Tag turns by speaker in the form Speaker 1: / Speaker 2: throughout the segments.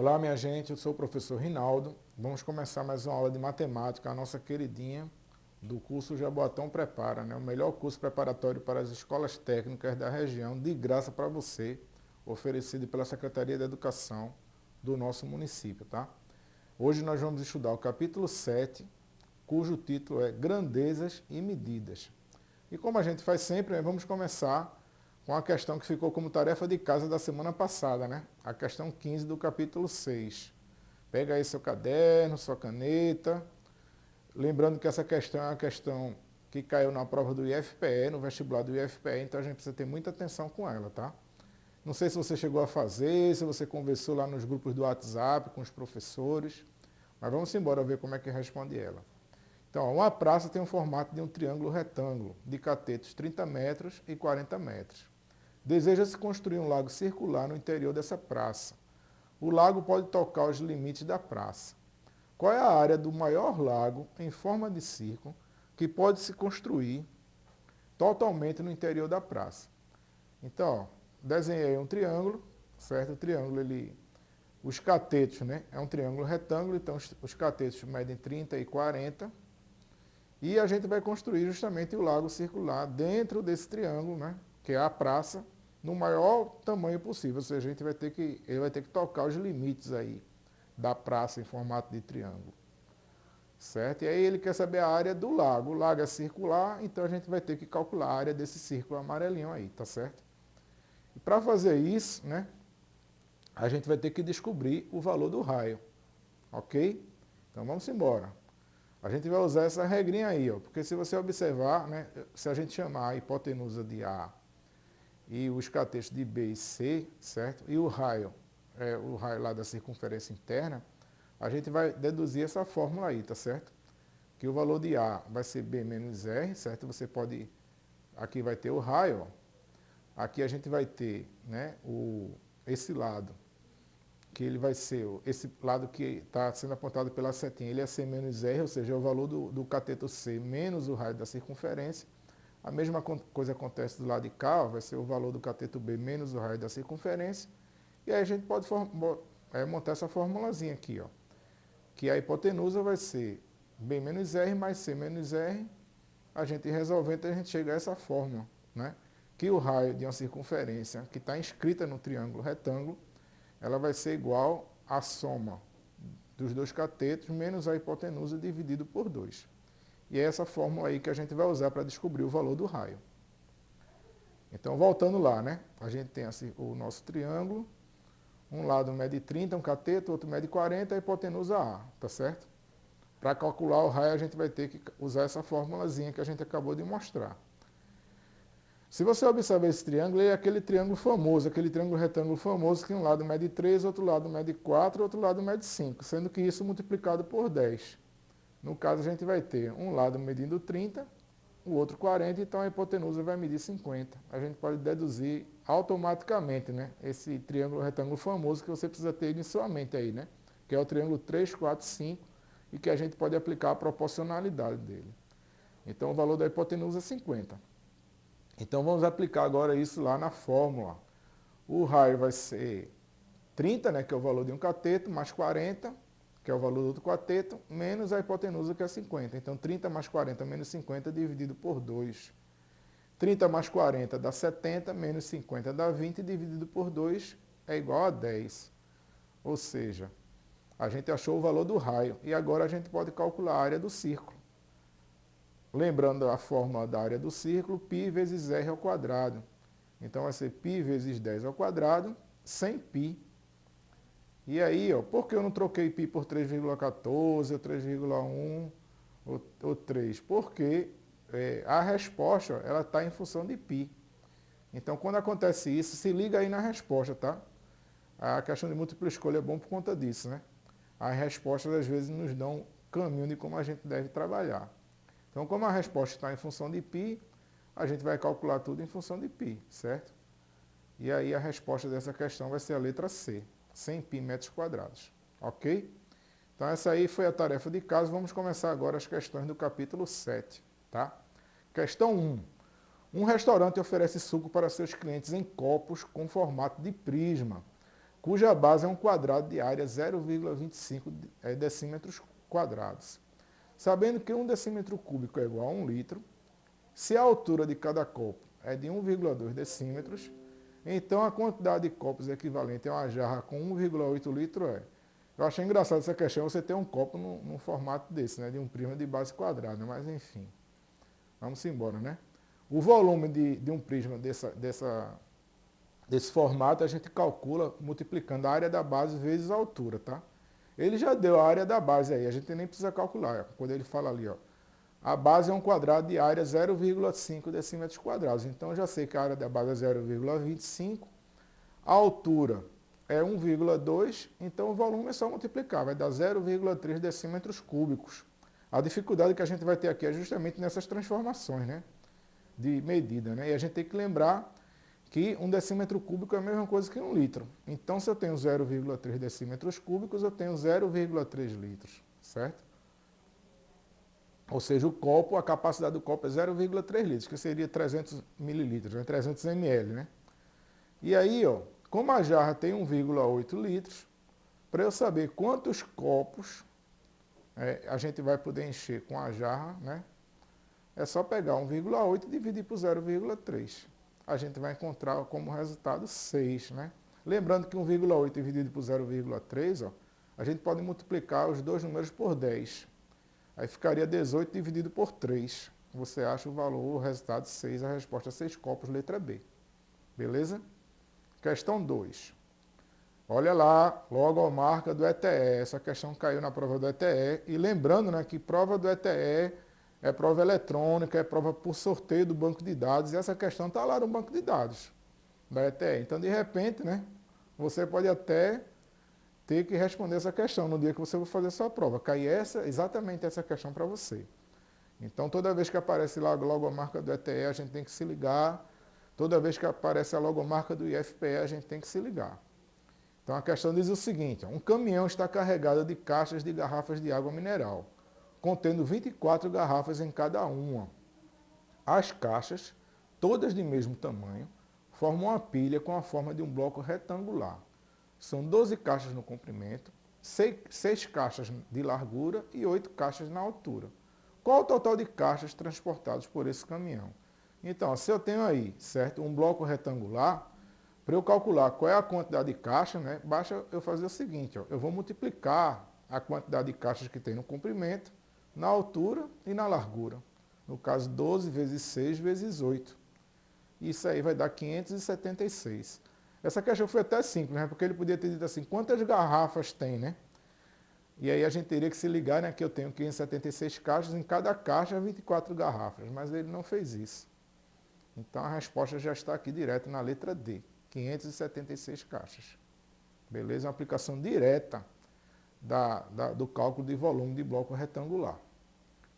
Speaker 1: Olá, minha gente, eu sou o professor Rinaldo. Vamos começar mais uma aula de matemática, a nossa queridinha do curso Jaboatão Prepara, né? O melhor curso preparatório para as escolas técnicas da região, de graça para você, oferecido pela Secretaria de Educação do nosso município, tá? Hoje nós vamos estudar o capítulo 7, cujo título é Grandezas e Medidas. E como a gente faz sempre, né, vamos começar com a questão que ficou como tarefa de casa da semana passada, né? A questão 15 do capítulo 6. Pega aí seu caderno, sua caneta. Lembrando que essa questão é uma questão que caiu na prova do IFPE, no vestibular do IFPE, então a gente precisa ter muita atenção com ela, tá? Não sei se você chegou a fazer, se você conversou lá nos grupos do WhatsApp com os professores, mas vamos embora ver como é que responde ela. Então, uma praça tem um formato de um triângulo retângulo, de catetos 30 metros e 40 metros. Deseja-se construir um lago circular no interior dessa praça. O lago pode tocar os limites da praça. Qual é a área do maior lago em forma de círculo que pode se construir totalmente no interior da praça? Então, ó, desenhei um triângulo, certo? O triângulo, os catetos, né? É um triângulo retângulo, então os catetos medem 30 e 40. E a gente vai construir justamente o lago circular dentro desse triângulo, né? Que é a praça, no maior tamanho possível. Ou seja, ele vai ter que tocar os limites aí da praça em formato de triângulo. Certo? E aí ele quer saber a área do lago. O lago é circular, então a gente vai ter que calcular a área desse círculo amarelinho aí, tá certo? E para fazer isso, né, a gente vai ter que descobrir o valor do raio. Ok? Então vamos embora. A gente vai usar essa regrinha aí, ó, porque se você observar, né, se a gente chamar a hipotenusa de A e os catetos de B e C, certo? E o raio lá da circunferência interna, a gente vai deduzir essa fórmula aí, tá certo? Que o valor de A vai ser B menos R, certo? Você pode, aqui vai ter o raio, ó. Aqui a gente vai ter, né, esse lado, que ele vai ser, esse lado que está sendo apontado pela setinha, ele é C menos R, ou seja, é o valor do cateto C menos o raio da circunferência. A mesma coisa acontece do lado de cá, ó, vai ser o valor do cateto B menos o raio da circunferência. E aí a gente pode montar essa formulazinha aqui, ó, que a hipotenusa vai ser B menos R mais C menos R. A gente resolvendo, a gente chega a essa fórmula, né? Que o raio de uma circunferência que está inscrita no triângulo retângulo, ela vai ser igual à soma dos dois catetos menos a hipotenusa dividido por 2. E é essa fórmula aí que a gente vai usar para descobrir o valor do raio. Então, voltando lá, né? A gente tem assim, o nosso triângulo. Um lado mede 30, um cateto, outro mede 40, a hipotenusa A, tá certo? Para calcular o raio, a gente vai ter que usar essa formulazinha que a gente acabou de mostrar. Se você observar esse triângulo, ele é aquele triângulo famoso, aquele triângulo retângulo famoso, que um lado mede 3, outro lado mede 4, outro lado mede 5, sendo que isso multiplicado por 10. No caso, a gente vai ter um lado medindo 30, o outro 40, então a hipotenusa vai medir 50. A gente pode deduzir automaticamente, né, esse triângulo retângulo famoso que você precisa ter em sua mente aí, né, que é o triângulo 3, 4, 5, e que a gente pode aplicar a proporcionalidade dele. Então, o valor da hipotenusa é 50. Então, vamos aplicar agora isso lá na fórmula. O raio vai ser 30, né, que é o valor de um cateto, mais 40, que é o valor do outro cateto, menos a hipotenusa, que é 50. Então, 30 mais 40 menos 50 dividido por 2. 30 mais 40 dá 70, menos 50 dá 20, dividido por 2 é igual a 10. Ou seja, a gente achou o valor do raio. E agora a gente pode calcular a área do círculo. Lembrando a fórmula da área do círculo, π vezes r ao quadrado. Então, vai ser π vezes 10 ao quadrado, sem π. E aí, ó, por que eu não troquei π por 3,14, ou 3,1, ou 3? Porque a resposta ela está em função de π. Então, quando acontece isso, se liga aí na resposta, tá? A questão de múltipla escolha é bom por conta disso, né? As respostas, às vezes, nos dão caminho de como a gente deve trabalhar. Então, como a resposta está em função de π, a gente vai calcular tudo em função de π, certo? E aí a resposta dessa questão vai ser a letra C, 100 π metros quadrados, ok? Então essa aí foi a tarefa de casa, vamos começar agora as questões do capítulo 7, tá? Questão 1. Um restaurante oferece suco para seus clientes em copos com formato de prisma. cuja base é um quadrado de área 0,25 decímetros quadrados. Sabendo que 1 decímetro cúbico é igual a 1 litro, se a altura de cada copo é de 1,2 decímetros, então a quantidade de copos equivalente a uma jarra com 1,8 litro é. Eu achei engraçado essa questão, você ter um copo num formato desse, né, de um prisma de base quadrada, mas enfim. Vamos embora, né? O volume de um prisma desse formato a gente calcula multiplicando a área da base vezes a altura, tá? Ele já deu a área da base aí, a gente nem precisa calcular. Quando ele fala ali, ó, a base é um quadrado de área 0,5 decímetros quadrados. Então eu já sei que a área da base é 0,25, a altura é 1,2, então o volume é só multiplicar, vai dar 0,3 decímetros cúbicos. A dificuldade que a gente vai ter aqui é justamente nessas transformações, né, de medida, né? E a gente tem que lembrar que 1 decímetro cúbico é a mesma coisa que 1 litro. Então, se eu tenho 0,3 decímetros cúbicos, eu tenho 0,3 litros, certo? Ou seja, o copo, a capacidade do copo é 0,3 litros, que seria 300 mililitros, né? 300 ml, né? E aí, ó, como a jarra tem 1,8 litros, para eu saber quantos copos a gente vai poder encher com a jarra, né? É só pegar 1,8 e dividir por 0,3. A gente vai encontrar como resultado 6, né? Lembrando que 1,8 dividido por 0,3, ó, a gente pode multiplicar os dois números por 10. Aí ficaria 18 dividido por 3. Você acha o valor, o resultado 6, a resposta 6 copos, letra B. Beleza? Questão 2. Olha lá, logomarca do ETE. Essa questão caiu na prova do ETE. E lembrando, né, que prova do ETE é prova eletrônica, é prova por sorteio do banco de dados. E essa questão está lá no banco de dados da ETE. Então, de repente, né, você pode até ter que responder essa questão no dia que você for fazer a sua prova. Cai exatamente essa questão para você. Então, toda vez que aparece lá a logomarca do ETE, a gente tem que se ligar. Toda vez que aparece a logomarca do IFPE, a gente tem que se ligar. Então, a questão diz o seguinte: um caminhão está carregado de caixas de garrafas de água mineral, contendo 24 garrafas em cada uma. As caixas, todas de mesmo tamanho, formam uma pilha com a forma de um bloco retangular. São 12 caixas no comprimento, 6 caixas de largura e 8 caixas na altura. Qual o total de caixas transportados por esse caminhão? Então, se eu tenho aí, certo, um bloco retangular, para eu calcular qual é a quantidade de caixas, né, basta eu fazer o seguinte, ó, eu vou multiplicar a quantidade de caixas que tem no comprimento, na altura e na largura. No caso, 12 vezes 6 vezes 8. Isso aí vai dar 576. Essa questão foi até simples, né? Porque ele podia ter dito assim, quantas garrafas tem, né? E aí a gente teria que se ligar, né, que eu tenho 576 caixas, em cada caixa 24 garrafas, mas ele não fez isso. Então a resposta já está aqui direto na letra D, 576 caixas. Beleza? Uma aplicação direta do cálculo de volume de bloco retangular.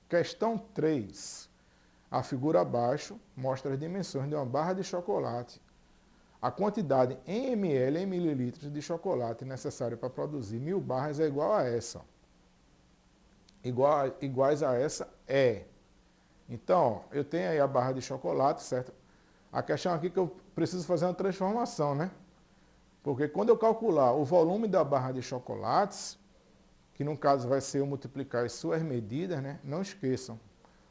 Speaker 1: Questão 3. A figura abaixo mostra as dimensões de uma barra de chocolate. A quantidade em ml, em mililitros de chocolate necessária para produzir 1000 barras é igual a essa. Iguais a essa é. Então, ó, eu tenho aí a barra de chocolate, certo? A questão aqui é que eu preciso fazer uma transformação, né? Porque quando eu calcular o volume da barra de chocolates, que no caso vai ser eu multiplicar as suas medidas, né? Não esqueçam,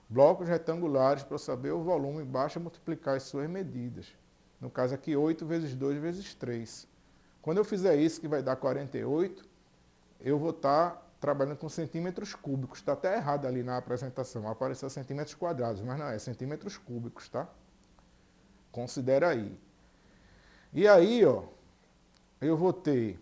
Speaker 1: blocos retangulares, para eu saber o volume, basta multiplicar as suas medidas. No caso aqui, 8 vezes 2 vezes 3. Quando eu fizer isso, que vai dar 48, eu vou estar trabalhando com centímetros cúbicos. Está até errado ali na apresentação, apareceu centímetros quadrados, mas não é centímetros cúbicos, tá? Considera aí. E aí, ó, eu vou ter,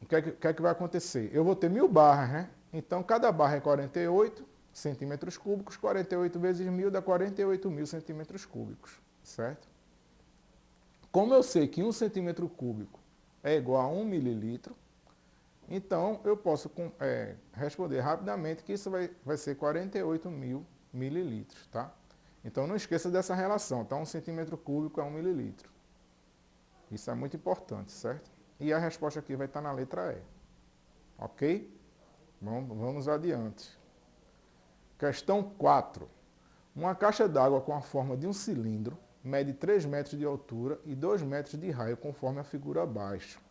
Speaker 1: o que é que vai acontecer? Eu vou ter 1000 barras, né? Então, cada barra é 48 centímetros cúbicos, 48 vezes 1000 dá 48.000 centímetros cúbicos, certo? Como eu sei que 1 centímetro cúbico é igual a 1 mililitro, então eu posso responder rapidamente que isso vai ser 48.000 mililitros, tá? Então não esqueça dessa relação, tá? 1 centímetro cúbico é 1 mililitro. Isso é muito importante, certo? E a resposta aqui vai estar na letra E. Ok? Vamos adiante. Questão 4. Uma caixa d'água com a forma de um cilindro mede 3 metros de altura e 2 metros de raio, conforme a figura abaixo.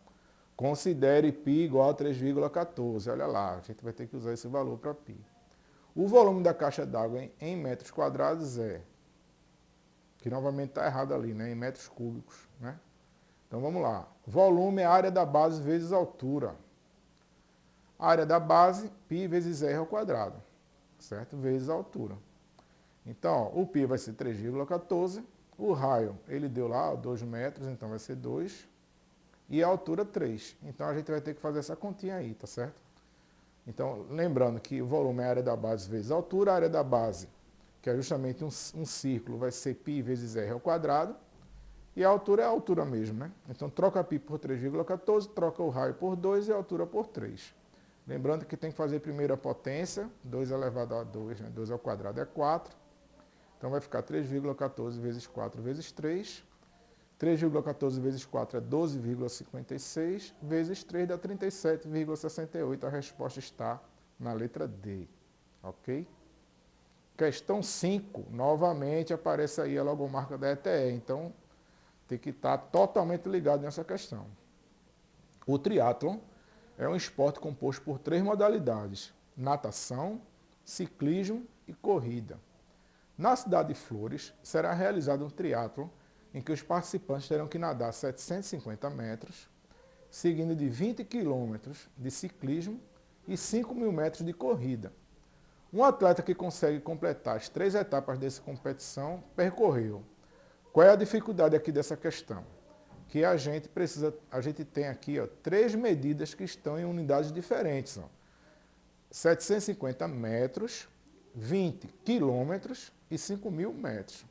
Speaker 1: Considere π igual a 3,14. Olha lá, a gente vai ter que usar esse valor para π. O volume da caixa d'água em metros quadrados é, que novamente está errado ali, né? Em metros cúbicos, né? Então vamos lá. Volume é a área da base vezes a altura. A área da base, π vezes r ao quadrado, certo? Vezes a altura. Então, ó, o π vai ser 3,14. O raio, ele deu lá 2 metros, então vai ser 2. E a altura 3. Então a gente vai ter que fazer essa continha aí, tá certo? Então, lembrando que o volume é a área da base vezes a altura. A área da base, que é justamente um círculo, vai ser π vezes r ao quadrado. E a altura é a altura mesmo, né? Então troca π por 3,14, troca o raio por 2 e a altura por 3. Lembrando que tem que fazer primeiro a potência, 2 elevado a 2, né? 2 ao quadrado é 4. Então vai ficar 3,14 vezes 4 vezes 3. 3,14 vezes 4 é 12,56, vezes 3 dá 37,68. A resposta está na letra D, ok? Questão 5, novamente aparece aí a logomarca da ETE, então tem que estar totalmente ligado nessa questão. O triatlon é um esporte composto por 3 modalidades: natação, ciclismo e corrida. Na cidade de Flores, será realizado um triatlon em que os participantes terão que nadar 750 metros, seguindo de 20 quilômetros de ciclismo e 5.000 metros de corrida. Um atleta que consegue completar as 3 etapas dessa competição percorreu. Qual é a dificuldade aqui dessa questão? Que a gente tem aqui 3 medidas que estão em unidades diferentes. 750 metros, 20 quilômetros e 5.000 metros.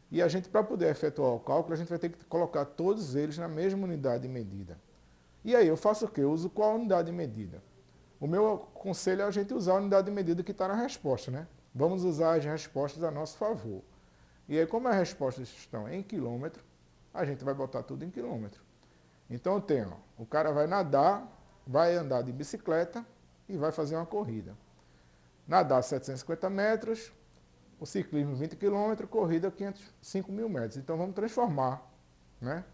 Speaker 1: E a gente, para poder efetuar o cálculo, a gente vai ter que colocar todos eles na mesma unidade de medida. E aí eu faço o quê? Eu uso qual unidade de medida? O meu conselho é a gente usar a unidade de medida que está na resposta, né? Vamos usar as respostas a nosso favor. E aí, como as respostas estão em quilômetro, a gente vai botar tudo em quilômetro. Então eu tenho, o cara vai nadar, vai andar de bicicleta e vai fazer uma corrida. Nadar 750 metros, o ciclismo 20 km, corrida 5.000 metros. Então vamos transformar, né,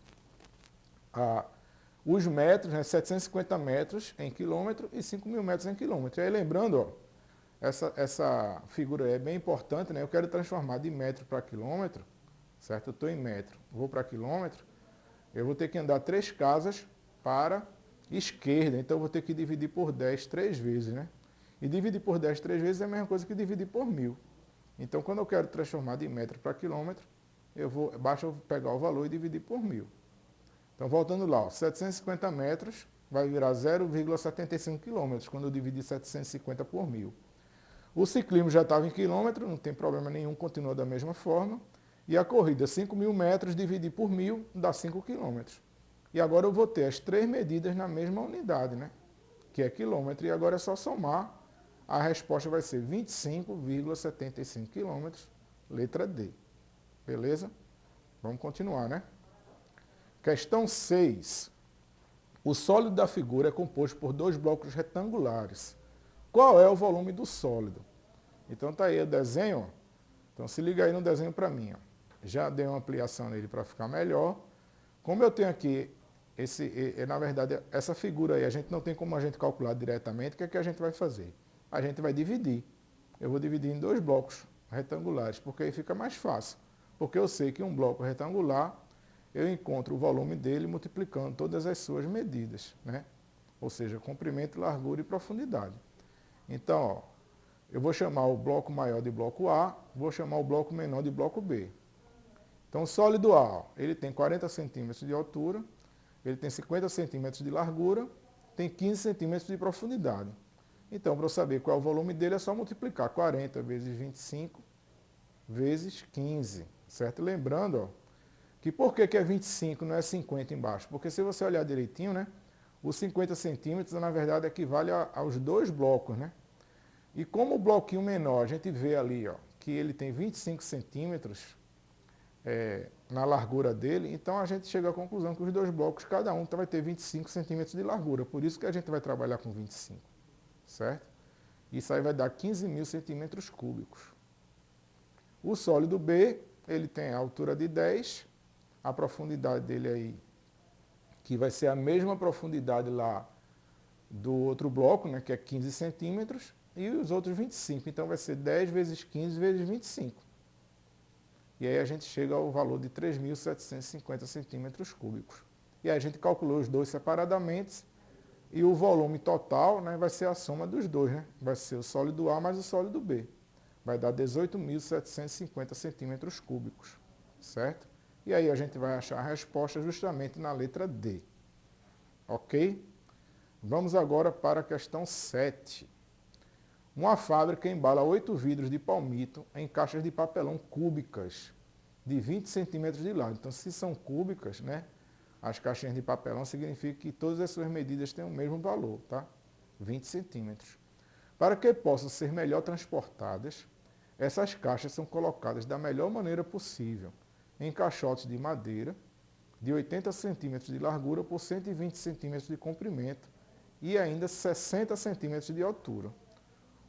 Speaker 1: os metros, né, 750 metros em quilômetro e 5.000 metros em quilômetro. E aí lembrando, ó, essa figura é bem importante, né? Eu quero transformar de metro para quilômetro, certo? Eu estou em metro, vou para quilômetro, eu vou ter que andar 3 casas para esquerda, então eu vou ter que dividir por 10 3 vezes, né? E dividir por 10 3 vezes é a mesma coisa que dividir por 1.000. Então, quando eu quero transformar de metro para quilômetro, basta eu pegar o valor e dividir por 1.000. Então, voltando lá, ó, 750 metros vai virar 0,75 quilômetros, quando eu dividir 750 por 1.000. O ciclismo já estava em quilômetro, não tem problema nenhum, continua da mesma forma. E a corrida, 5.000 metros, dividir por 1.000, dá 5 quilômetros. E agora eu vou ter as 3 medidas na mesma unidade, né? Que é quilômetro. E agora é só somar. A resposta vai ser 25,75 quilômetros, letra D. Beleza? Vamos continuar, né? Questão 6. O sólido da figura é composto por 2 blocos retangulares. Qual é o volume do sólido? Então tá aí o desenho, ó. Então se liga aí no desenho para mim, ó. Já dei uma ampliação nele para ficar melhor. Como eu tenho aqui, na verdade, essa figura aí, a gente não tem como a gente calcular diretamente, o que é que a gente vai fazer? A gente vai dividir. Eu vou dividir em 2 blocos retangulares, porque aí fica mais fácil. Porque eu sei que um bloco retangular, eu encontro o volume dele multiplicando todas as suas medidas, né? Ou seja, comprimento, largura e profundidade. Então, ó, eu vou chamar o bloco maior de bloco A, vou chamar o bloco menor de bloco B. Então, o sólido A, ó, ele tem 40 centímetros de altura, ele tem 50 centímetros de largura, tem 15 centímetros de profundidade. Então, para eu saber qual é o volume dele, é só multiplicar 40 vezes 25 vezes 15, certo? Lembrando, ó, que por que é 25 não é 50 embaixo? Porque se você olhar direitinho, né, os 50 centímetros, na verdade, equivale aos 2 blocos, né? E como o bloquinho menor, a gente vê ali, ó, que ele tem 25 centímetros na largura dele, então a gente chega à conclusão que os 2 blocos, cada um vai ter 25 centímetros de largura. Por isso que a gente vai trabalhar com 25, certo? Isso aí vai dar 15.000 centímetros cúbicos. O sólido B, ele tem a altura de 10, a profundidade dele aí, que vai ser a mesma profundidade lá do outro bloco, né, que é 15 centímetros, e os outros 25. Então vai ser 10 vezes 15 vezes 25. E aí a gente chega ao valor de 3.750 centímetros cúbicos. E aí a gente calculou os dois separadamente, e o volume total, né, vai ser a soma dos dois, né? Vai ser o sólido A mais o sólido B. Vai dar 18.750 centímetros cúbicos, certo? E aí a gente vai achar a resposta justamente na letra D. Ok? Vamos agora para a questão 7. Uma fábrica embala 8 vidros de palmito em caixas de papelão cúbicas de 20 centímetros de lado. Então, se são cúbicas, né, as caixinhas de papelão significa que todas as suas medidas têm o mesmo valor, tá? 20 centímetros. Para que possam ser melhor transportadas, essas caixas são colocadas da melhor maneira possível em caixotes de madeira de 80 centímetros de largura por 120 centímetros de comprimento e ainda 60 centímetros de altura.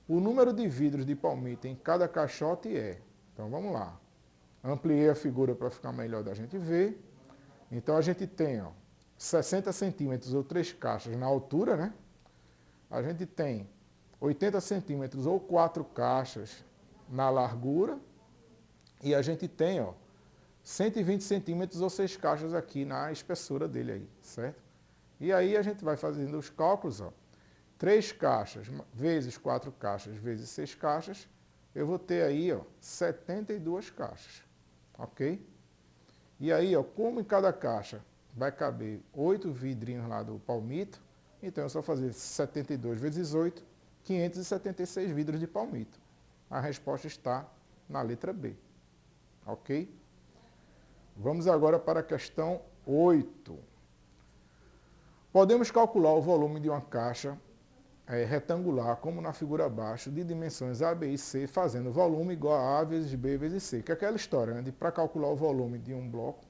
Speaker 1: O número de vidros de palmito em cada caixote é... Então vamos lá. Ampliei a figura para ficar melhor da gente ver. Então a gente tem 60 centímetros ou 3 caixas na altura, né? A gente tem 80 centímetros ou 4 caixas na largura. E a gente tem 120 centímetros ou 6 caixas aqui na espessura dele aí, certo? E aí a gente vai fazendo os cálculos, 3 caixas vezes 4 caixas vezes 6 caixas, eu vou ter aí 72 caixas, ok? E aí, como em cada caixa vai caber 8 vidrinhos lá do palmito, então é só fazer 72 vezes 8, 576 vidros de palmito. A resposta está na letra B, ok? Vamos agora para a questão 8. Podemos calcular o volume de uma caixa retangular, como na figura abaixo, de dimensões A, B e C, fazendo volume igual a A vezes B vezes C. Que é aquela história, né, de para calcular o volume de um bloco,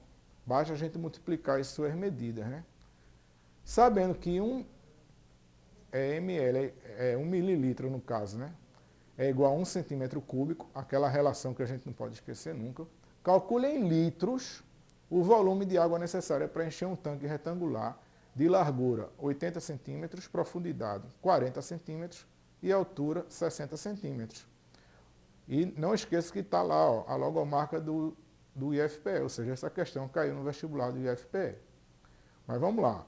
Speaker 1: basta a gente multiplicar as suas medidas, né? Sabendo que 1 ml, 1 mililitro no caso, né, é igual a 1 centímetro cúbico, aquela relação que a gente não pode esquecer nunca. Calcule em litros o volume de água necessária para encher um tanque retangular de largura 80 centímetros, profundidade 40 centímetros e altura 60 centímetros. E não esqueça que está lá a logomarca do IFPE, ou seja, essa questão caiu no vestibular do IFPE. Mas vamos lá.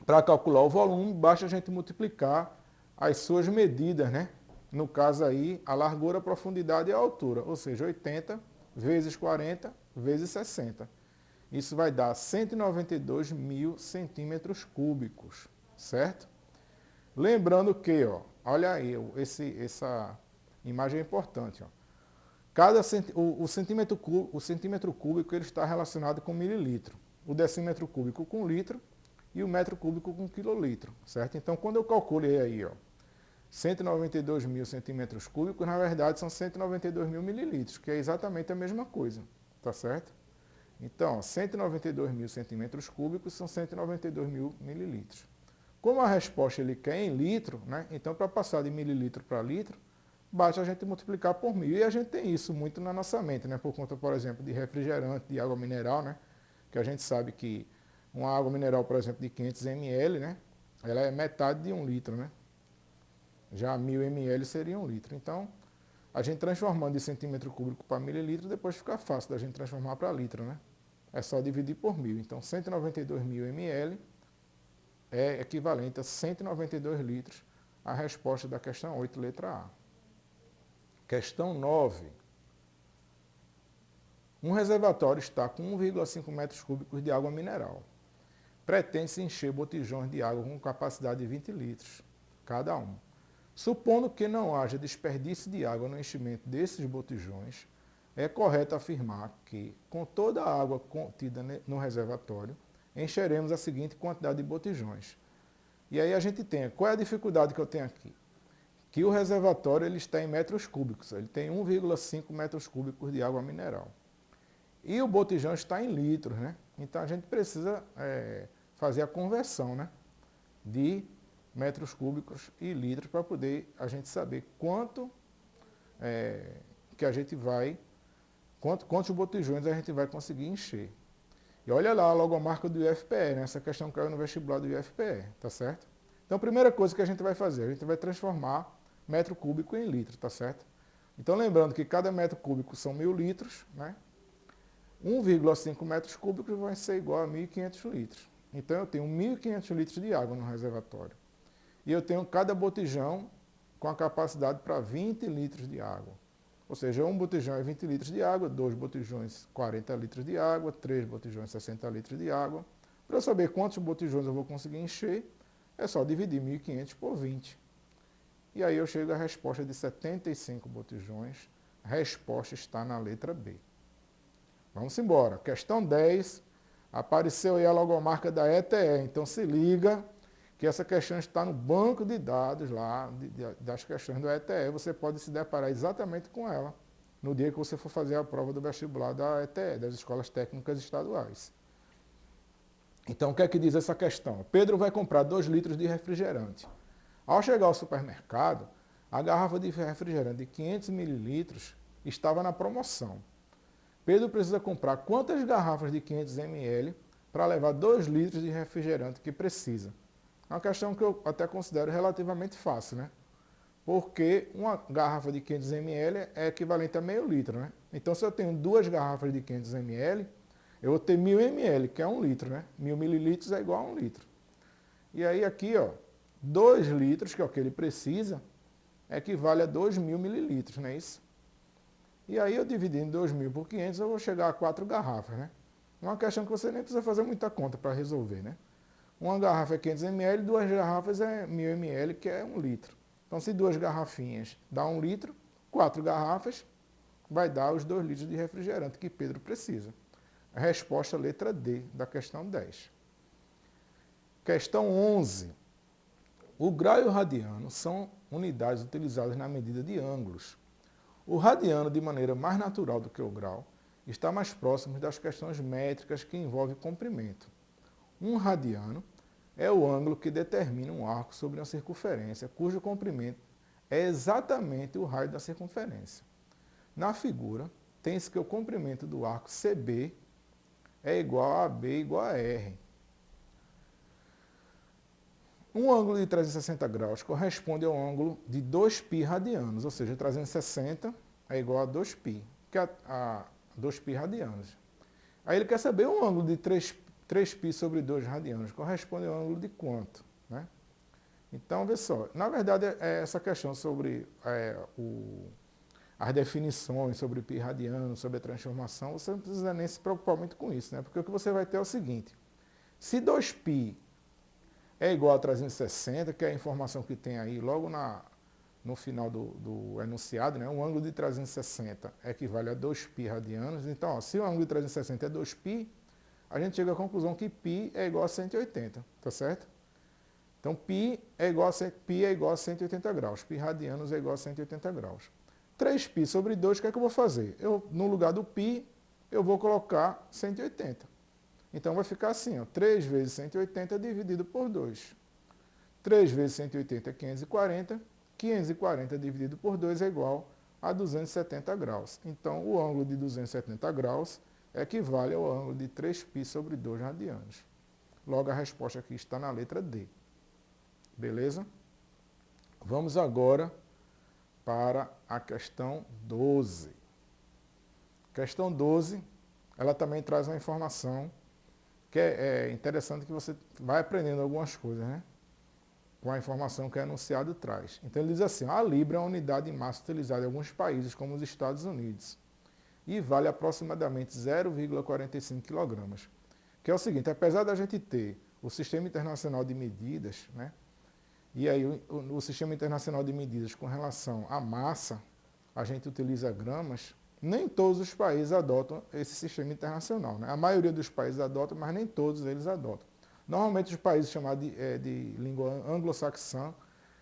Speaker 1: Para calcular o volume, basta a gente multiplicar as suas medidas, né? No caso aí, a largura, a profundidade e a altura, ou seja, 80 vezes 40 vezes 60. Isso vai dar 192 mil centímetros cúbicos, certo? Lembrando que, olha aí, essa imagem é importante. O centímetro cúbico ele está relacionado com mililitro, o decímetro cúbico com litro e o metro cúbico com quilolitro, certo? Então, quando eu calculei aí, 192 mil centímetros cúbicos, na verdade são 192 mil mililitros, que é exatamente a mesma coisa, tá certo? Então, 192 mil centímetros cúbicos são 192 mil mililitros. Como a resposta ele quer em litro, né? Então para passar de mililitro para litro, basta a gente multiplicar por 1000. E a gente tem isso muito na nossa mente, né? Por conta, por exemplo, de refrigerante, de água mineral, né? Que a gente sabe que uma água mineral, por exemplo, de 500 ml, né? Ela é metade de 1 litro, né? Já 1000 ml seria 1 litro. Então, a gente transformando de centímetro cúbico para mililitro, depois fica fácil da gente transformar para litro, né? É só dividir por 1000. Então, 192 mil ml é equivalente a 192 litros, a resposta da questão 8, letra A. Questão 9. Um reservatório está com 1,5 metros cúbicos de água mineral. Pretende-se encher botijões de água com capacidade de 20 litros cada um. Supondo que não haja desperdício de água no enchimento desses botijões, é correto afirmar que, com toda a água contida no reservatório, encheremos a seguinte quantidade de botijões. E aí a gente tem, qual é a dificuldade que eu tenho aqui? Que o reservatório ele está em metros cúbicos, ele tem 1,5 metros cúbicos de água mineral. E o botijão está em litros, né? Então a gente precisa fazer a conversão, né, de metros cúbicos e litros para poder a gente saber quanto que a gente vai, quantos botijões a gente vai conseguir encher. E olha lá a logomarca do IFPE, né? Essa questão caiu no vestibular do IFPE, tá certo? Então, a primeira coisa que a gente vai fazer, a gente vai transformar metro cúbico em litro, tá certo? Então, lembrando que cada metro cúbico são 1.000 litros, né? 1,5 metros cúbicos vai ser igual a 1.500 litros. Então, eu tenho 1.500 litros de água no reservatório. E eu tenho cada botijão com a capacidade para 20 litros de água. Ou seja, um botijão é 20 litros de água, 2 botijões 40 litros de água, 3 botijões 60 litros de água. Para eu saber quantos botijões eu vou conseguir encher, é só dividir 1.500 por 20. E aí eu chego à resposta de 75 botijões. A resposta está na letra B. Vamos embora. Questão 10. Apareceu aí a logomarca da ETE. Então se liga que essa questão está no banco de dados lá, das questões do ETE. Você pode se deparar exatamente com ela no dia que você for fazer a prova do vestibular da ETE, das Escolas Técnicas Estaduais. Então, o que é que diz essa questão? Pedro vai comprar 2 litros de refrigerante. Ao chegar ao supermercado, a garrafa de refrigerante de 500 mililitros estava na promoção. Pedro precisa comprar quantas garrafas de 500 ml para levar 2 litros de refrigerante que precisa? É uma questão que eu até considero relativamente fácil, né? Porque uma garrafa de 500 ml é equivalente a meio litro, né? Então, se eu tenho 2 garrafas de 500 ml, eu vou ter 1.000 ml, que é 1 litro, né? 1.000 mililitros é igual a 1 litro. E aí aqui, ó, 2 litros, que é o que ele precisa, equivale a 2.000 mililitros, não é isso? E aí eu dividindo 2.000 por 500, eu vou chegar a 4 garrafas, né? Uma questão que você nem precisa fazer muita conta para resolver, né? Uma garrafa é 500 ml, 2 garrafas é 1.000 ml, que é 1 litro. Então, se 2 garrafinhas dá 1 litro, 4 garrafas vai dar os 2 litros de refrigerante que Pedro precisa. A resposta letra D da questão 10. Questão 11. O grau e o radiano são unidades utilizadas na medida de ângulos. O radiano, de maneira mais natural do que o grau, está mais próximo das questões métricas que envolvem comprimento. Um radiano é o ângulo que determina um arco sobre uma circunferência, cujo comprimento é exatamente o raio da circunferência. Na figura, tem-se que o comprimento do arco CB é igual a AB igual a R. Um ângulo de 360 graus corresponde ao ângulo de 2π radianos, ou seja, 360 é igual a 2π, que é a 2π radianos. Aí ele quer saber um ângulo de 3π sobre 2 radianos, corresponde ao ângulo de quanto? Né? Então, vê só, na verdade, essa questão sobre as definições sobre π radiano, sobre a transformação, você não precisa nem se preocupar muito com isso, né? Porque o que você vai ter é o seguinte, se 2π é igual a 360, que é a informação que tem aí logo no final do enunciado, né? Um ângulo de 360 equivale a 2π radianos. Então, ó, se o ângulo de 360 é 2π, a gente chega à conclusão que π é igual a 180, tá certo? Então, π é igual a 180 graus, π radianos é igual a 180 graus. 3π sobre 2, o que é que eu vou fazer? No lugar do π, eu vou colocar 180. Então, vai ficar assim, ó, 3 vezes 180 dividido por 2. 3 vezes 180 é 540. 540 dividido por 2 é igual a 270 graus. Então, o ângulo de 270 graus equivale ao ângulo de 3π sobre 2 radianos. Logo, a resposta aqui está na letra D. Beleza? Vamos agora para a questão 12. Questão 12, ela também traz uma informação que é interessante, que você vai aprendendo algumas coisas, né? Com a informação que o enunciado traz. Então ele diz assim, a libra é uma unidade de massa utilizada em alguns países, como os Estados Unidos, e vale aproximadamente 0,45 kg. Que é o seguinte, apesar da gente ter o Sistema Internacional de Medidas, né? E aí o Sistema Internacional de Medidas com relação à massa, a gente utiliza gramas, nem todos os países adotam esse sistema internacional, né? A maioria dos países adotam, mas nem todos eles adotam. Normalmente os países chamados de língua anglo-saxã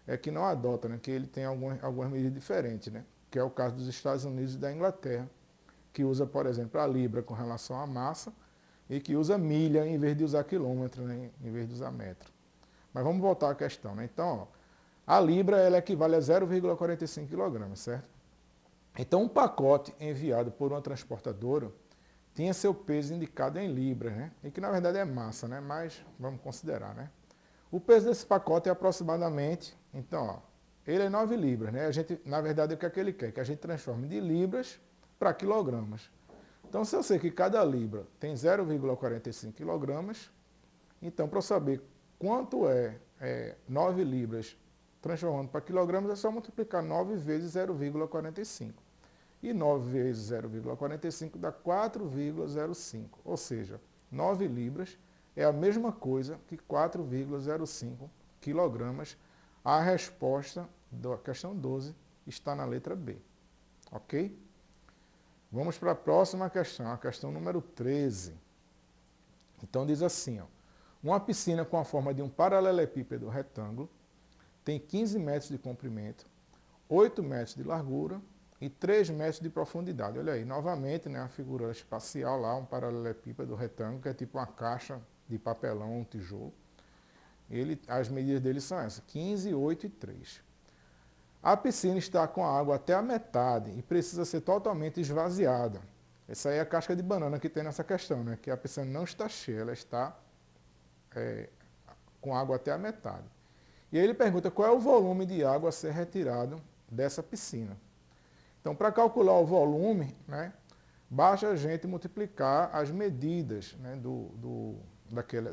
Speaker 1: é que não adotam, né? Que ele tem algumas medidas diferentes, né? Que é o caso dos Estados Unidos e da Inglaterra, que usa, por exemplo, a libra com relação à massa e que usa milha em vez de usar quilômetro, né? Em vez de usar metro. Mas vamos voltar à questão, né? Então, ó, a libra ela equivale a 0,45 kg, certo? Então, um pacote enviado por uma transportadora tinha seu peso indicado em libras, né? E que na verdade é massa, né? Mas vamos considerar, né? O peso desse pacote é aproximadamente, então, ó, ele é 9 libras, né? A gente, na verdade, o que é que ele quer? Que a gente transforme de libras para quilogramas. Então, se eu sei que cada libra tem 0,45 quilogramas, então, para eu saber quanto é 9 libras transformando para quilogramas, é só multiplicar 9 vezes 0,45. E 9 vezes 0,45 dá 4,05. Ou seja, 9 libras é a mesma coisa que 4,05 quilogramas. A resposta da questão 12 está na letra B. Ok? Vamos para a próxima questão, a questão número 13. Então diz assim, ó, uma piscina com a forma de um paralelepípedo retângulo tem 15 metros de comprimento, 8 metros de largura e 3 metros de profundidade. Olha aí, novamente, né, a figura espacial lá, um paralelepípedo retângulo, que é tipo uma caixa de papelão, um tijolo. As medidas dele são essas, 15, 8 e 3. A piscina está com a água até a metade e precisa ser totalmente esvaziada. Essa aí é a casca de banana que tem nessa questão, né? Que a piscina não está cheia, ela está com água até a metade. E aí ele pergunta qual é o volume de água a ser retirado dessa piscina. Então, para calcular o volume, né, basta a gente multiplicar as medidas, né,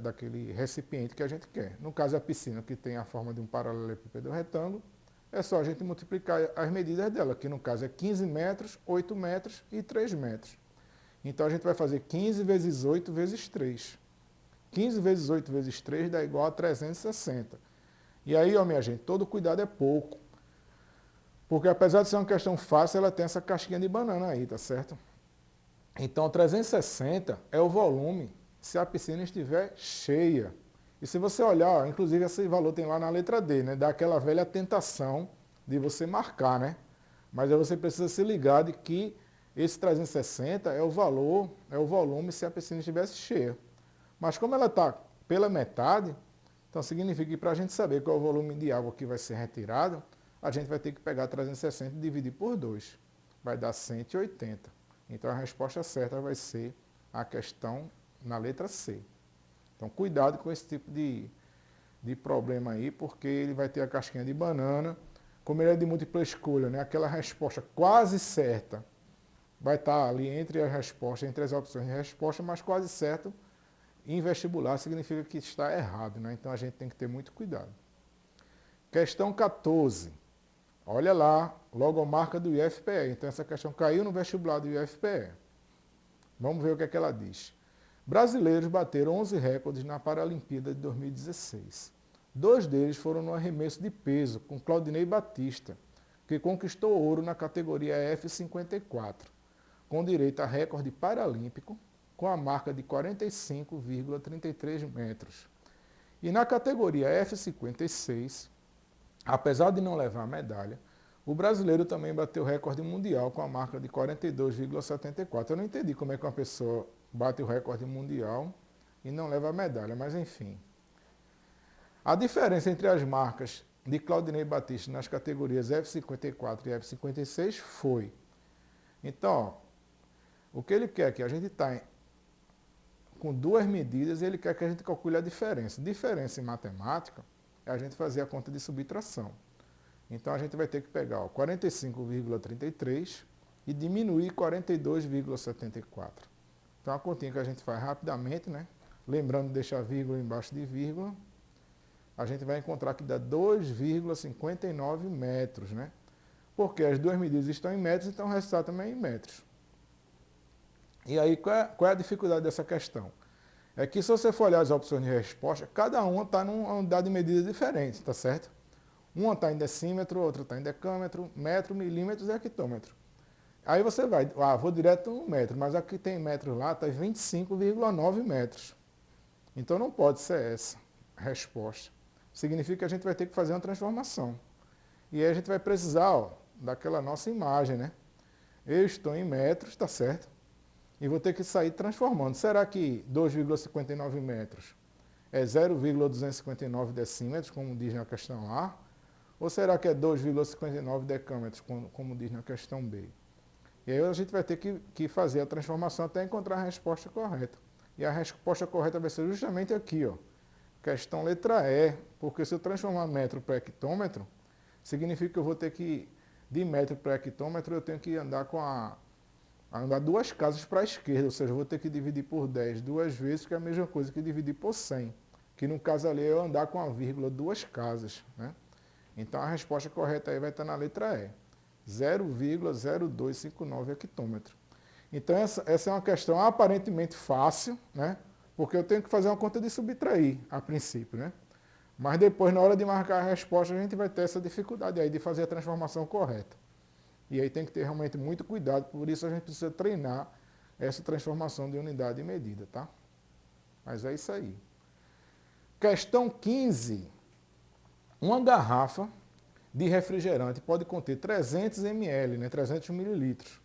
Speaker 1: daquele recipiente que a gente quer. No caso, a piscina, que tem a forma de um paralelepípedo retângulo, é só a gente multiplicar as medidas dela, que no caso é 15 metros, 8 metros e 3 metros. Então, a gente vai fazer 15 vezes 8 vezes 3. 15 vezes 8 vezes 3 dá igual a 360. E aí, ó, minha gente, todo cuidado é pouco. Porque apesar de ser uma questão fácil, ela tem essa casquinha de banana aí, tá certo? Então, 360 é o volume se a piscina estiver cheia. E se você olhar, inclusive esse valor tem lá na letra D, né? Dá aquela velha tentação de você marcar, né? Mas aí você precisa se ligar de que esse 360 é o valor, é o volume se a piscina estivesse cheia. Mas como ela está pela metade, então significa que para a gente saber qual é o volume de água que vai ser retirado, a gente vai ter que pegar 360 e dividir por 2. Vai dar 180. Então a resposta certa vai ser a questão na letra C. Então cuidado com esse tipo de problema aí, porque ele vai ter a casquinha de banana. Como ele é de múltipla escolha, né? Aquela resposta quase certa vai estar ali entre as respostas, entre as opções de resposta, mas quase certo em vestibular significa que está errado, né? Então a gente tem que ter muito cuidado. Questão 14. Olha lá, logomarca do IFPE. Então essa questão caiu no vestibular do IFPE. Vamos ver o que é que ela diz. Brasileiros bateram 11 recordes na Paralimpíada de 2016. 2 deles foram no arremesso de peso, com Claudinei Batista, que conquistou ouro na categoria F54, com direito a recorde paralímpico, com a marca de 45,33 metros. E na categoria F56, apesar de não levar a medalha, o brasileiro também bateu o recorde mundial com a marca de 42,74. Eu não entendi como é que uma pessoa bate o recorde mundial e não leva a medalha, mas enfim. A diferença entre as marcas de Claudinei Batista nas categorias F54 e F56 foi. Então, ó, o que ele quer é que a gente está com 2 medidas e ele quer que a gente calcule a diferença. Diferença em matemática é a gente fazer a conta de subtração. Então a gente vai ter que pegar 45,33 e diminuir 42,74. Então a continha que a gente faz rapidamente, né? Lembrando de deixar vírgula embaixo de vírgula, a gente vai encontrar que dá 2,59 metros, né? Porque as 2 medidas estão em metros, então o resultado também é em metros. E aí, qual é a dificuldade dessa questão? É que se você for olhar as opções de resposta, cada uma está numa unidade de medida diferente, tá certo? Uma está em decímetro, outra está em decâmetro, metro, milímetros e hectômetro. Aí você vai, vou direto no metro, mas aqui tem metros lá, está 25,9 metros. Então não pode ser essa a resposta. Significa que a gente vai ter que fazer uma transformação. E aí a gente vai precisar daquela nossa imagem, né? Eu estou em metros, tá certo? E vou ter que sair transformando. Será que 2,59 metros é 0,259 decímetros, como diz na questão A? Ou será que é 2,59 decâmetros, como diz na questão B? E aí a gente vai ter que fazer a transformação até encontrar a resposta correta. E a resposta correta vai ser justamente aqui, ó. Questão letra E, porque se eu transformar metro para hectômetro, significa que eu vou ter que, de metro para hectômetro, eu tenho que andar andar duas casas para a esquerda, ou seja, eu vou ter que dividir por 10 duas vezes, que é a mesma coisa que dividir por 100, que no caso ali é eu andar com a vírgula duas casas, né? Então a resposta correta aí vai estar na letra E, 0,0259 hectômetro. Então essa é uma questão aparentemente fácil, né? Porque eu tenho que fazer uma conta de subtrair, a princípio, né? Mas depois, na hora de marcar a resposta, a gente vai ter essa dificuldade aí de fazer a transformação correta. E aí tem que ter realmente muito cuidado, por isso a gente precisa treinar essa transformação de unidade e medida, tá? Mas é isso aí. Questão 15. Uma garrafa de refrigerante pode conter 300 ml, né, 300 mililitros.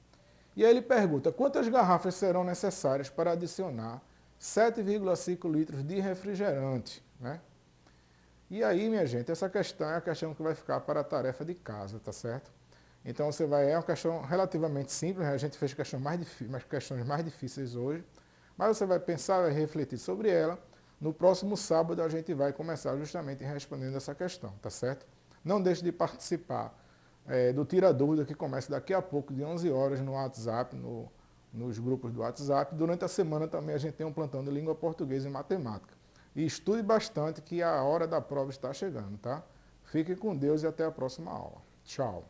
Speaker 1: E aí ele pergunta, quantas garrafas serão necessárias para adicionar 7,5 litros de refrigerante, né? E aí, minha gente, essa questão é a questão que vai ficar para a tarefa de casa, tá certo? Então é uma questão relativamente simples, né? A gente fez questões mais difíceis hoje, mas você vai pensar, vai refletir sobre ela. No próximo sábado a gente vai começar justamente respondendo essa questão, tá certo? Não deixe de participar do Tira Dúvida, que começa daqui a pouco, de 11 horas, no WhatsApp, nos grupos do WhatsApp. Durante a semana também a gente tem um plantão de língua portuguesa e matemática. E estude bastante, que a hora da prova está chegando, tá? Fique com Deus e até a próxima aula. Tchau.